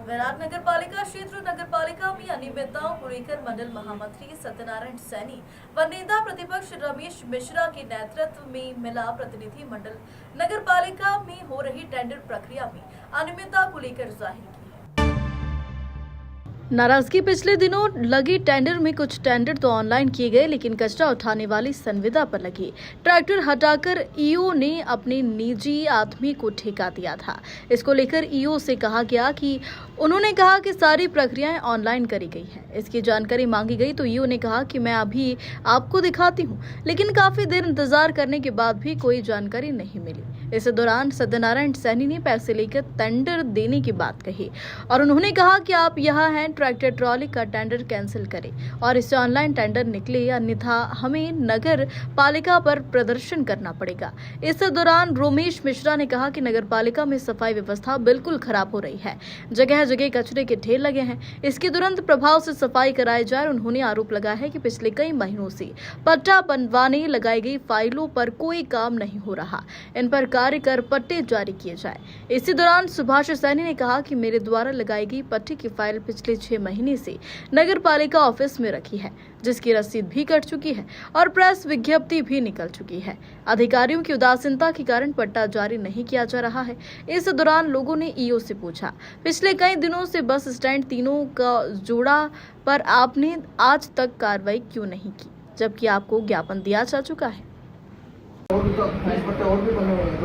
विराट नगर पालिका क्षेत्र नगर पालिका में अनियमितताओं को लेकर मंडल महामंत्री सत्यनारायण सैनी व नेता प्रतिपक्ष रमेश मिश्रा के नेतृत्व में मिला प्रतिनिधि मंडल नगर पालिका में हो रही टेंडर प्रक्रिया में अनियमितता को लेकर जाहिर की। नाराजगी पिछले दिनों लगी टेंडर में कुछ टेंडर तो ऑनलाइन किए गए, लेकिन कचरा उठाने वाली संविदा पर लगी ट्रैक्टर हटाकर ईओ ने अपने निजी आदमी को ठेका दिया था। इसको लेकर ईओ से कहा गया कि उन्होंने कहा कि सारी प्रक्रियाएं ऑनलाइन करी गई है। इसकी जानकारी मांगी गई तो ईओ ने कहा कि मैं अभी आपको दिखाती हूं, लेकिन काफी देर इंतजार करने के बाद भी कोई जानकारी नहीं मिली। इस दौरान सत्यनारायण सैनी ने पैसे लेकर टेंडर देने की बात कही और उन्होंने कहा कि आप यहाँ हैं, ट्रैक्टर ट्रॉली का टेंडर कैंसिल करें और इससे ऑनलाइन टेंडर निकले, अन्यथा हमें नगर पालिका पर प्रदर्शन करना पड़ेगा। इस दौरान रमेश मिश्रा ने कहा कि नगर पालिका में सफाई व्यवस्था बिल्कुल खराब हो रही है, जगह जगह कचरे के ढेर लगे हैं, इसकी तुरंत प्रभाव से सफाई कराई जाए। उन्होंने आरोप लगाया है कि पिछले कई महीनों से पट्टा बनवाने लगाई गई फाइलों पर कोई काम नहीं हो रहा, इन पर कार्य कर पट्टे जारी किए जाए। इसी दौरान सुभाष सैनी ने कहा कि मेरे द्वारा लगाई गई पट्टे की फाइल पिछले 6 महीने से नगर पालिका ऑफिस में रखी है, जिसकी रसीद भी कट चुकी है और प्रेस विज्ञप्ति भी निकल चुकी है। अधिकारियों की उदासीनता के कारण पट्टा जारी नहीं किया जा रहा है। इस दौरान लोगों ने ईओ से पूछा, पिछले कई दिनों से बस स्टैंड तीनों का जोड़ा पर आपने आज तक कार्रवाई क्यों नहीं की, जबकि आपको ज्ञापन दिया जा चुका है।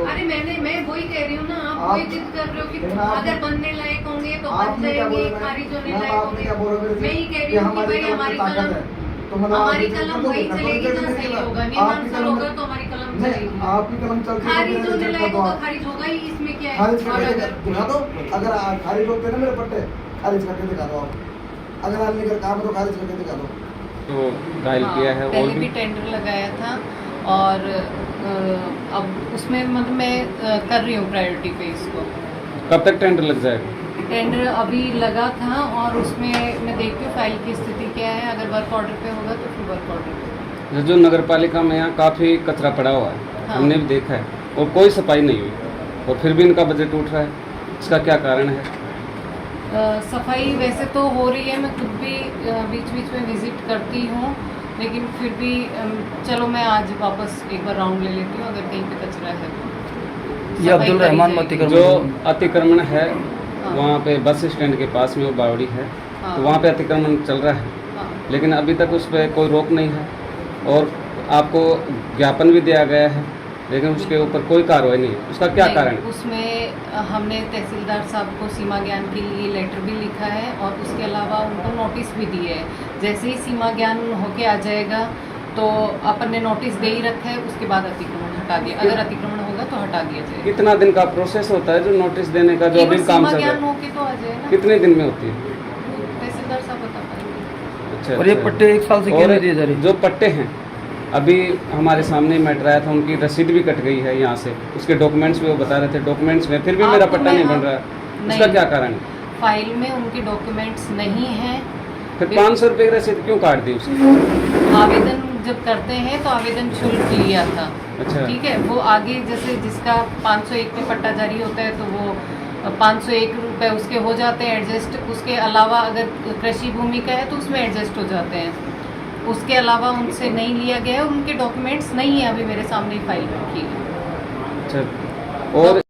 अरे मैं वही कह रही हूँ ना, आप वही जिद कर रहे हो कि अगर बनने लायक होंगे तो बन जाएंगे, खारिज होने लायक होंगे। मैं ही कह रही हूँ कि भाई हमारी कलम वही चलेगी तो सही होगा, नियमानुसार होगा तो हमारी कलम चलेगी। आपकी कलम चलती है, खारिज होने लायक होगा, खारिज होगा ही, इसमें क्या है। दिखा दो, अगर खारिज होते ना मेरे पट्टे, खारिज करके दिखा दो आप। अगर आप लेकर काम तो खारिज करके दिखा दो। तो डायल किया है, पहले भी टेंडर लगाया था और अब उसमें मतलब मैं कर रही हूँ प्रायोरिटी पे इसको। कब तक टेंडर लग जाएगा? टेंडर अभी लगा था और उसमें मैं देखती हूँ फाइल की स्थिति क्या है, अगर वर्क ऑर्डर पे होगा तो फिर वर्क ऑर्डर पे। जो नगर पालिका में यहाँ काफ़ी कचरा पड़ा हुआ है, हाँ। हमने भी देखा है और कोई सफाई नहीं हुई और फिर भी इनका बजट उठ रहा है, इसका क्या कारण है? सफाई वैसे तो हो रही है, मैं खुद भी बीच बीच में विजिट करती हूँ, लेकिन फिर भी चलो मैं आज वापस एक बार राउंड ले लेती हूँ, अगर कहीं पे कचरा है तो। ये अब्दुल रहमान जो अतिक्रमण है हाँ। वहाँ पे बस स्टैंड के पास में वो बावड़ी है, हाँ। तो वहाँ पे अतिक्रमण चल रहा है, हाँ। लेकिन अभी तक उस पर कोई रोक नहीं है और आपको ज्ञापन भी दिया गया है, लेकिन उसके ऊपर कोई कार्रवाई नहीं है। उसका क्या कारण है? उसमें हमने तहसीलदार साहब को सीमा ज्ञान के लिए लेटर भी लिखा है और उसके अलावा उनको नोटिस भी दिए है। जैसे ही सीमा ज्ञान होके आ जाएगा तो अपन ने नोटिस दे ही रखा है, उसके बाद अतिक्रमण हटा दिया, अगर अतिक्रमण होगा तो हटा दिया जाएगा। कितना दिन का प्रोसेस होता है जो नोटिस देने का, जो अभी काम चल रहा है? होके तो आ जाएगा। कितने दिन में होती है? तहसीलदार साहब बता पाएंगे। अच्छा, और ये पट्टे 1 साल से क्यों नहीं दिए जा रहे? जो पट्टे हैं अभी हमारे सामने मैटर आया था, उनकी रसीद भी कट गई है यहाँ से, उसके डॉक्यूमेंट्स भी वो बता रहे थे डॉक्यूमेंट्स में, फिर भी मेरा पट्टा नहीं बन रहा है। उसका क्या कारण है? फाइल में उनके डॉक्यूमेंट्स नहीं है। फिर 500 रुपये की रसीद क्यों काट दी उसकी? आवेदन जब करते हैं तो आवेदन शुल्क लिया था। अच्छा, ठीक है, वो आगे जैसे जिसका 501 में पट्टा जारी होता है तो वो 501 रुपये उसके हो जाते हैं एडजस्ट। उसके अलावा अगर कृषि भूमि का है तो उसमें एडजस्ट हो जाते हैं। उसके अलावा उनसे नहीं लिया गया है, उनके डॉक्यूमेंट्स नहीं है अभी मेरे सामने फाइल रखी है। अच्छा। और